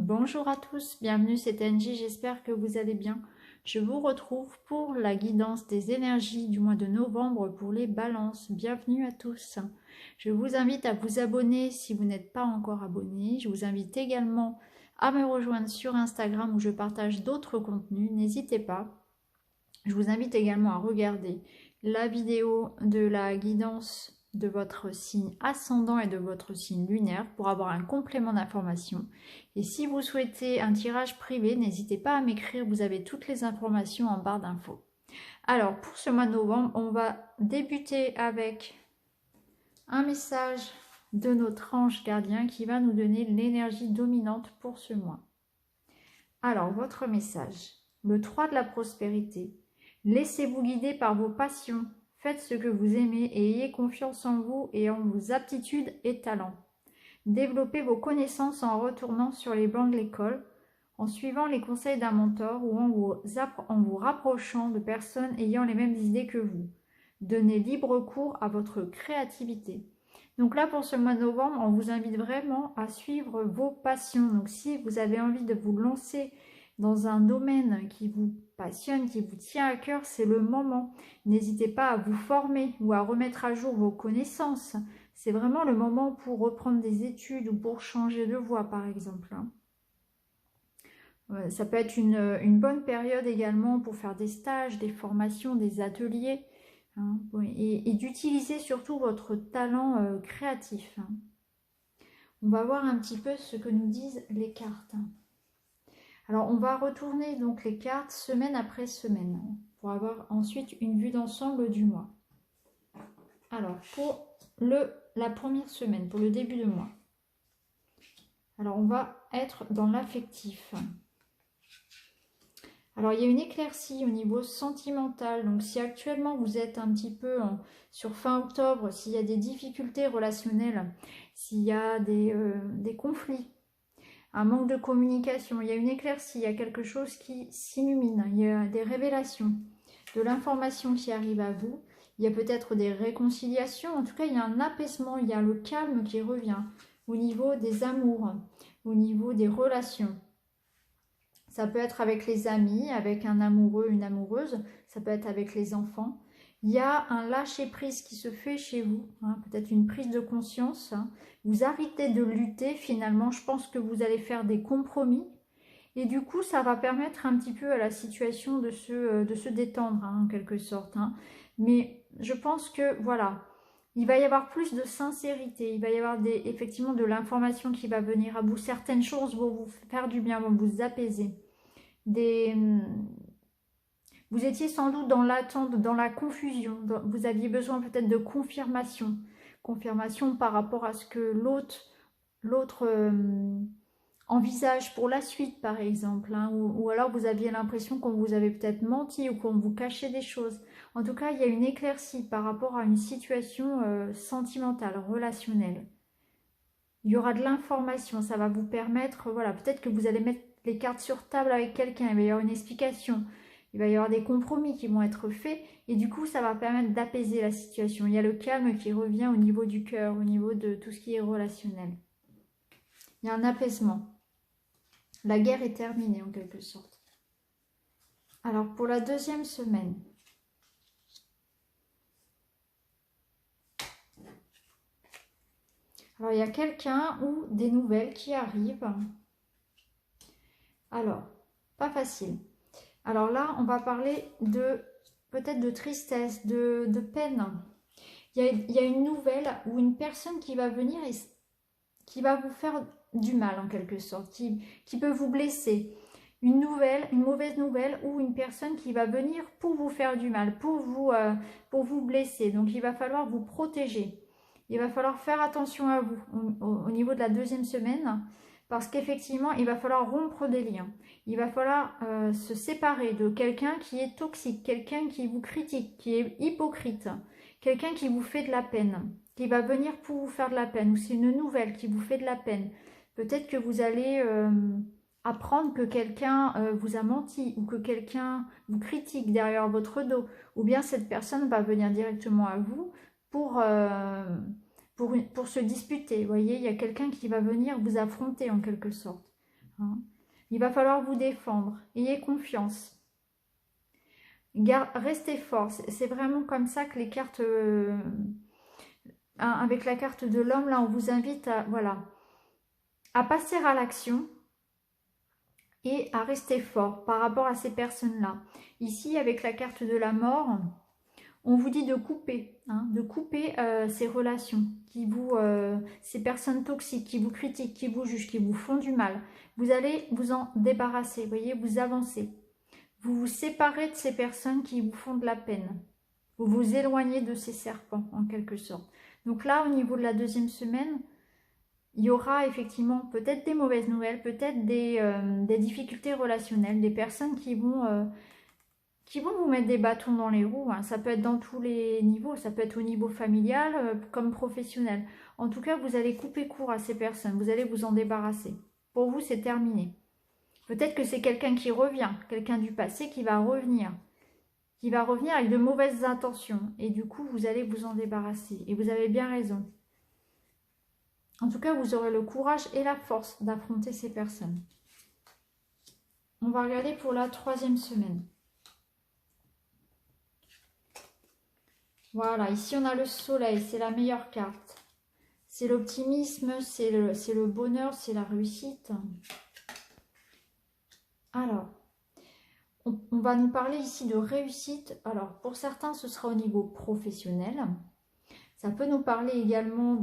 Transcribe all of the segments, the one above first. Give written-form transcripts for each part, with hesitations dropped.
Bonjour à tous, bienvenue, c'est Angie, j'espère que vous allez bien. Je vous retrouve pour la guidance des énergies du mois de novembre pour les balances. Bienvenue à tous. Je vous invite à vous abonner si vous n'êtes pas encore abonné. Je vous invite également à me rejoindre sur Instagram où je partage d'autres contenus. N'hésitez pas. Je vous invite également à regarder la vidéo de la guidance de votre signe ascendant et de votre signe lunaire pour avoir un complément d'information. Et si vous souhaitez un tirage privé, n'hésitez pas à m'écrire, vous avez toutes les informations en barre d'infos. Alors pour ce mois de novembre, on va débuter avec un message de notre ange gardien qui va nous donner l'énergie dominante pour ce mois. Alors votre message, le 3 de la prospérité. Laissez-vous guider par vos passions. Faites ce que vous aimez et ayez confiance en vous et en vos aptitudes et talents. Développez vos connaissances en retournant sur les bancs de l'école, en suivant les conseils d'un mentor ou en vous rapprochant de personnes ayant les mêmes idées que vous. Donnez libre cours à votre créativité. Donc là, pour ce mois de novembre, on vous invite vraiment à suivre vos passions. Donc si vous avez envie de vous lancer dans un domaine qui vous passionne, qui vous tient à cœur, c'est le moment. N'hésitez pas à vous former ou à remettre à jour vos connaissances. C'est vraiment le moment pour reprendre des études ou pour changer de voie, par exemple. Ça peut être une bonne période également pour faire des stages, des formations, des ateliers. Et d'utiliser surtout votre talent créatif. On va voir un petit peu ce que nous disent les cartes. Alors, on va retourner donc les cartes semaine après semaine pour avoir ensuite une vue d'ensemble du mois. Alors, pour la première semaine, pour le début de mois. Alors, on va être dans l'affectif. Alors, il y a une éclaircie au niveau sentimental. Donc, si actuellement vous êtes un petit peu sur fin octobre, s'il y a des difficultés relationnelles, s'il y a des conflits, un manque de communication, il y a une éclaircie, il y a quelque chose qui s'illumine, il y a des révélations, de l'information qui arrive à vous, il y a peut-être des réconciliations, en tout cas il y a un apaisement, il y a le calme qui revient au niveau des amours, au niveau des relations. Ça peut être avec les amis, avec un amoureux, une amoureuse, ça peut être avec les enfants. Il y a un lâcher-prise qui se fait chez vous, peut-être une prise de conscience. Vous arrêtez de lutter, finalement, je pense que vous allez faire des compromis. Et du coup, ça va permettre un petit peu à la situation de se détendre, en quelque sorte. Mais je pense que, voilà, il va y avoir plus de sincérité, il va y avoir effectivement de l'information qui va venir à vous. Certaines choses vont vous faire du bien, vont vous apaiser. Vous étiez sans doute dans l'attente, dans la confusion. Vous aviez besoin peut-être de confirmation. Confirmation par rapport à ce que l'autre envisage pour la suite, par exemple. Ou alors vous aviez l'impression qu'on vous avait peut-être menti ou qu'on vous cachait des choses. En tout cas, il y a une éclaircie par rapport à une situation sentimentale, relationnelle. Il y aura de l'information, ça va vous permettre, voilà, peut-être que vous allez mettre les cartes sur table avec quelqu'un, il va y avoir une explication, il va y avoir des compromis qui vont être faits, et du coup, ça va permettre d'apaiser la situation. Il y a le calme qui revient au niveau du cœur, au niveau de tout ce qui est relationnel. Il y a un apaisement. La guerre est terminée, en quelque sorte. Alors, pour la deuxième semaine, alors, il y a quelqu'un ou des nouvelles qui arrivent. Alors, pas facile. Alors là, on va parler peut-être de tristesse, de peine. Il y a une nouvelle ou une personne qui va venir et qui va vous faire du mal en quelque sorte, qui peut vous blesser. Une mauvaise nouvelle ou une personne qui va venir pour vous faire du mal, pour vous blesser. Donc il va falloir vous protéger. Il va falloir faire attention à vous au niveau de la deuxième semaine. Parce qu'effectivement, il va falloir rompre des liens. Il va falloir se séparer de quelqu'un qui est toxique, quelqu'un qui vous critique, qui est hypocrite, quelqu'un qui vous fait de la peine, qui va venir pour vous faire de la peine, ou c'est une nouvelle qui vous fait de la peine. Peut-être que vous allez apprendre que quelqu'un vous a menti, ou que quelqu'un vous critique derrière votre dos, ou bien cette personne va venir directement à vous pour se disputer. Vous voyez, il y a quelqu'un qui va venir vous affronter en quelque sorte. hein. Il va falloir vous défendre. Ayez confiance. Restez fort. C'est vraiment comme ça que les cartes... avec la carte de l'homme, là, on vous invite à, voilà, à passer à l'action et à rester fort par rapport à ces personnes-là. Ici, avec la carte de la mort, on vous dit de couper, hein, de couper ces relations, ces personnes toxiques qui vous critiquent, qui vous jugent, qui vous font du mal. Vous allez vous en débarrasser, vous voyez, vous avancez. Vous vous séparez de ces personnes qui vous font de la peine. Vous vous éloignez de ces serpents, en quelque sorte. Donc là, au niveau de la deuxième semaine, il y aura effectivement peut-être des mauvaises nouvelles, peut-être des difficultés relationnelles, des personnes qui vont vous mettre des bâtons dans les roues. Hein. Ça peut être dans tous les niveaux, ça peut être au niveau familial comme professionnel. En tout cas, vous allez couper court à ces personnes, vous allez vous en débarrasser. Pour vous, c'est terminé. Peut-être que c'est quelqu'un qui revient, quelqu'un du passé qui va revenir avec de mauvaises intentions. Et du coup, vous allez vous en débarrasser. Et vous avez bien raison. En tout cas, vous aurez le courage et la force d'affronter ces personnes. On va regarder pour la troisième semaine. Voilà, ici on a le soleil, c'est la meilleure carte. C'est l'optimisme, c'est le bonheur, c'est la réussite. Alors, on va nous parler ici de réussite. Alors, pour certains, ce sera au niveau professionnel. Ça peut nous parler également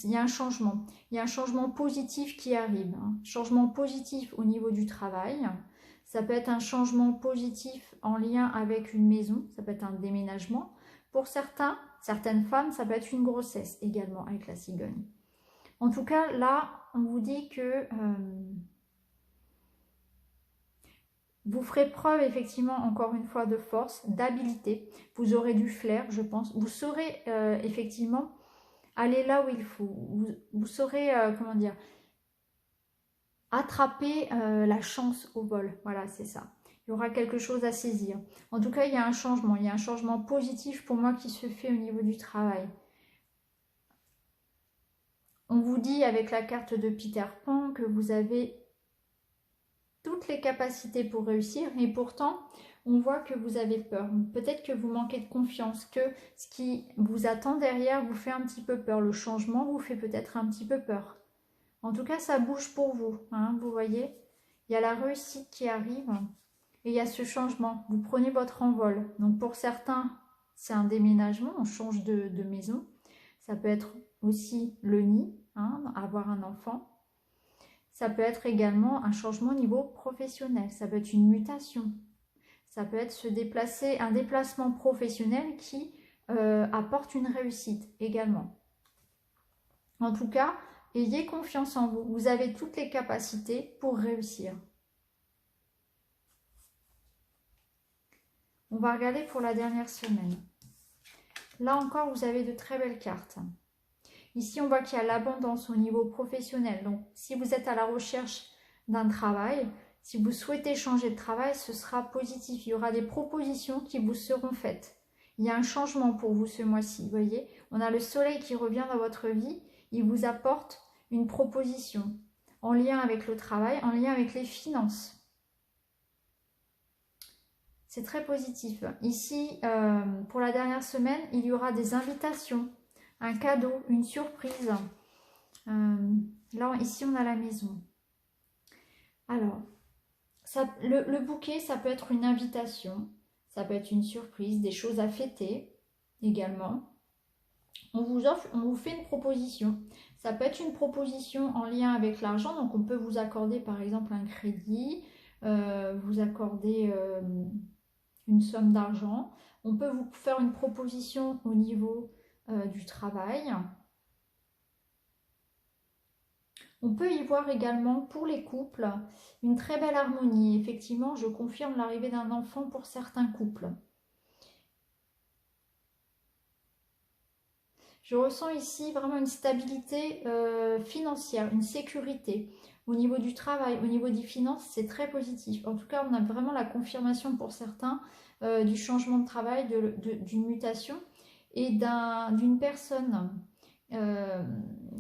il y a un changement. Il y a un changement positif qui arrive. Hein. Changement positif au niveau du travail. Ça peut être un changement positif en lien avec une maison. Ça peut être un déménagement. Pour certaines femmes, ça peut être une grossesse également avec la cigogne. En tout cas, là, on vous dit que vous ferez preuve effectivement, encore une fois, de force, d'habilité. Vous aurez du flair, je pense. Vous saurez effectivement aller là où il faut. Vous saurez, comment dire, attraper la chance au vol. Voilà, c'est ça. Il y aura quelque chose à saisir. En tout cas, il y a un changement. Il y a un changement positif pour moi qui se fait au niveau du travail. On vous dit avec la carte de Peter Pan que vous avez toutes les capacités pour réussir et pourtant, on voit que vous avez peur. Peut-être que vous manquez de confiance, que ce qui vous attend derrière vous fait un petit peu peur. Le changement vous fait peut-être un petit peu peur. En tout cas, ça bouge pour vous. Hein, vous voyez, il y a la réussite qui arrive. Et il y a ce changement, vous prenez votre envol. Donc pour certains, c'est un déménagement, on change de maison. Ça peut être aussi le nid, hein, avoir un enfant. Ça peut être également un changement au niveau professionnel. Ça peut être une mutation. Ça peut être se déplacer, un déplacement professionnel qui apporte une réussite également. En tout cas, ayez confiance en vous. Vous avez toutes les capacités pour réussir. On va regarder pour la dernière semaine. Là encore, vous avez de très belles cartes. Ici, on voit qu'il y a l'abondance au niveau professionnel. Donc, si vous êtes à la recherche d'un travail, si vous souhaitez changer de travail, ce sera positif. Il y aura des propositions qui vous seront faites. Il y a un changement pour vous ce mois-ci, vous voyez. On a le soleil qui revient dans votre vie. Il vous apporte une proposition en lien avec le travail, en lien avec les finances. C'est très positif. Ici, pour la dernière semaine, il y aura des invitations, un cadeau, une surprise. Là, ici, on a la maison. Alors, le bouquet, ça peut être une invitation, ça peut être une surprise, des choses à fêter également. On vous fait une proposition. Ça peut être une proposition en lien avec l'argent, donc on peut vous accorder par exemple un crédit, vous accorder une somme d'argent. On peut vous faire une proposition au niveau du travail. On peut y voir également pour les couples une très belle harmonie. Effectivement, je confirme l'arrivée d'un enfant pour certains couples. Je ressens ici vraiment une stabilité financière, une sécurité. Au niveau du travail, au niveau des finances, c'est très positif. En tout cas, on a vraiment la confirmation pour certains du changement de travail, d'une mutation et d'une personne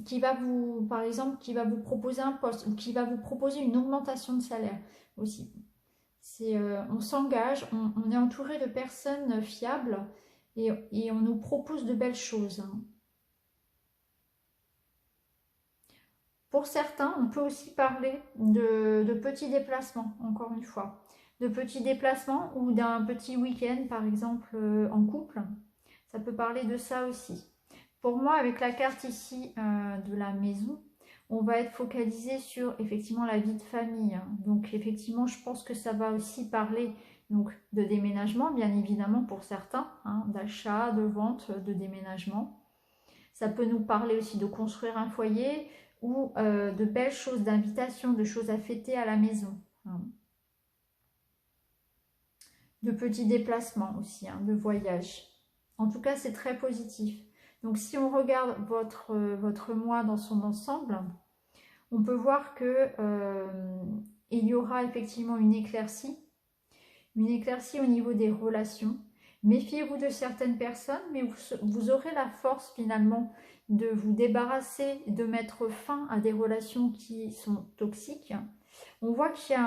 qui va vous, par exemple, qui va vous proposer un poste ou qui va vous proposer une augmentation de salaire aussi. On s'engage, on est entouré de personnes fiables et on nous propose de belles choses, hein. Pour certains, on peut aussi parler de petits déplacements, encore une fois. De petits déplacements ou d'un petit week-end, par exemple, en couple. Ça peut parler de ça aussi. Pour moi, avec la carte ici de la maison, on va être focalisé sur effectivement la vie de famille, hein. Donc effectivement, je pense que ça va aussi parler donc, de déménagement, bien évidemment pour certains, hein, d'achat, de vente, de déménagement. Ça peut nous parler aussi de construire un foyer ou de belles choses, d'invitation, de choses à fêter à la maison, hein. De petits déplacements aussi, hein, de voyages. En tout cas, c'est très positif. Donc, si on regarde votre mois dans son ensemble, on peut voir que il y aura effectivement une éclaircie au niveau des relations. Méfiez-vous de certaines personnes, mais vous aurez la force finalement de vous débarrasser, de mettre fin à des relations qui sont toxiques. On voit qu'il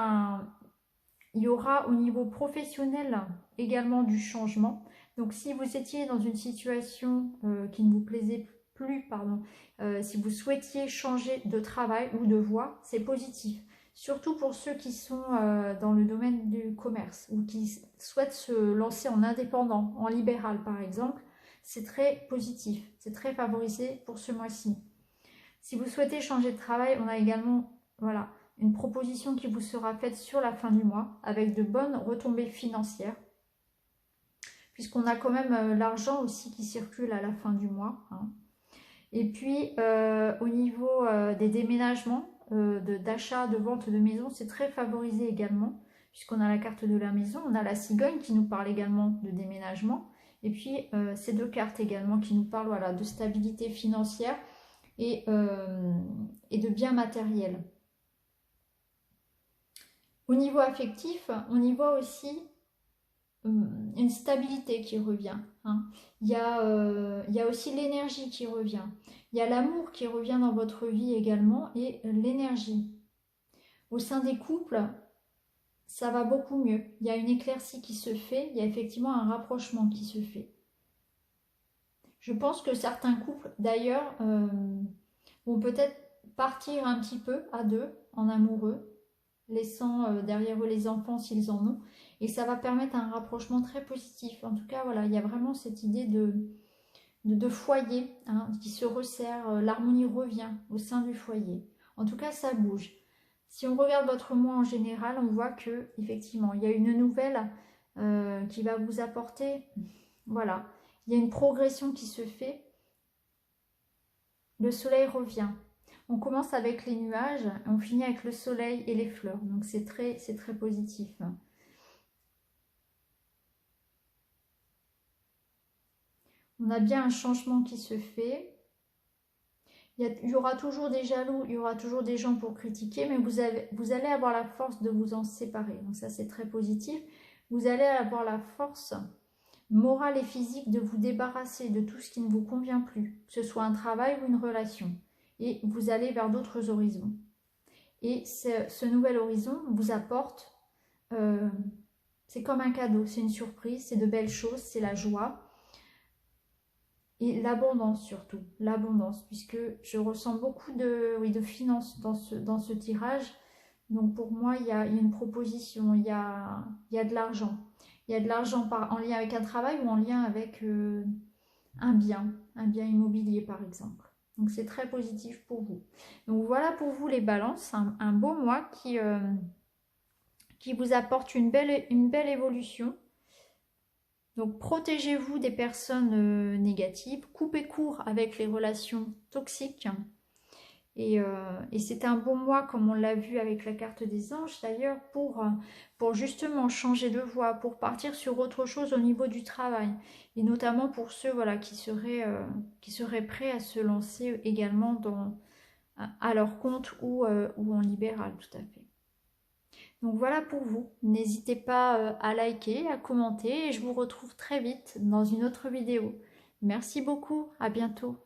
y aura au niveau professionnel également du changement. Donc si vous étiez dans une situation qui ne vous plaisait plus, si vous souhaitiez changer de travail ou de voie, c'est positif. Surtout pour ceux qui sont dans le domaine du commerce ou qui souhaitent se lancer en indépendant, en libéral par exemple, c'est très positif, c'est très favorisé pour ce mois-ci. Si vous souhaitez changer de travail, on a également une proposition qui vous sera faite sur la fin du mois avec de bonnes retombées financières, puisqu'on a quand même l'argent aussi qui circule à la fin du mois, hein. Et puis au niveau des déménagements, d'achat, de vente de maison, c'est très favorisé également, puisqu'on a la carte de la maison, on a la cigogne qui nous parle également de déménagement, et puis ces deux cartes également qui nous parlent de stabilité financière et de biens matériels. Au niveau affectif, on y voit aussi une stabilité qui revient, hein. Il y a aussi l'énergie qui revient. Il y a l'amour qui revient dans votre vie également et l'énergie. Au sein des couples, ça va beaucoup mieux. Il y a une éclaircie qui se fait, il y a effectivement un rapprochement qui se fait. Je pense que certains couples, d'ailleurs, vont peut-être partir un petit peu à deux, en amoureux, laissant derrière eux les enfants s'ils en ont. Et ça va permettre un rapprochement très positif. En tout cas, voilà, il y a vraiment cette idée de foyer, hein, qui se resserre. L'harmonie revient au sein du foyer. En tout cas, ça bouge. Si on regarde votre mois en général, on voit que effectivement, il y a une nouvelle qui va vous apporter. Voilà, il y a une progression qui se fait. Le soleil revient. On commence avec les nuages, on finit avec le soleil et les fleurs. Donc c'est très positif. On a bien un changement qui se fait. Il y aura toujours des jaloux, il y aura toujours des gens pour critiquer, mais vous allez avoir la force de vous en séparer. Donc ça, c'est très positif. Vous allez avoir la force morale et physique de vous débarrasser de tout ce qui ne vous convient plus, que ce soit un travail ou une relation. Et vous allez vers d'autres horizons. Et ce nouvel horizon vous apporte, c'est comme un cadeau, c'est une surprise, c'est de belles choses, c'est la joie. Et l'abondance surtout, l'abondance, puisque je ressens beaucoup de finances dans ce tirage. Donc pour moi, il y a une proposition, il y a de l'argent. Il y a de l'argent en lien avec un travail ou en lien avec un bien immobilier par exemple. Donc c'est très positif pour vous. Donc voilà pour vous les balances, un beau mois qui vous apporte une belle évolution. Donc protégez-vous des personnes négatives, coupez court avec les relations toxiques. Et c'est un bon mois, comme on l'a vu avec la carte des anges d'ailleurs, pour justement changer de voie, pour partir sur autre chose au niveau du travail. Et notamment pour ceux qui seraient prêts à se lancer également à leur compte ou en libéral, tout à fait. Donc voilà pour vous. N'hésitez pas à liker, à commenter et je vous retrouve très vite dans une autre vidéo. Merci beaucoup, à bientôt.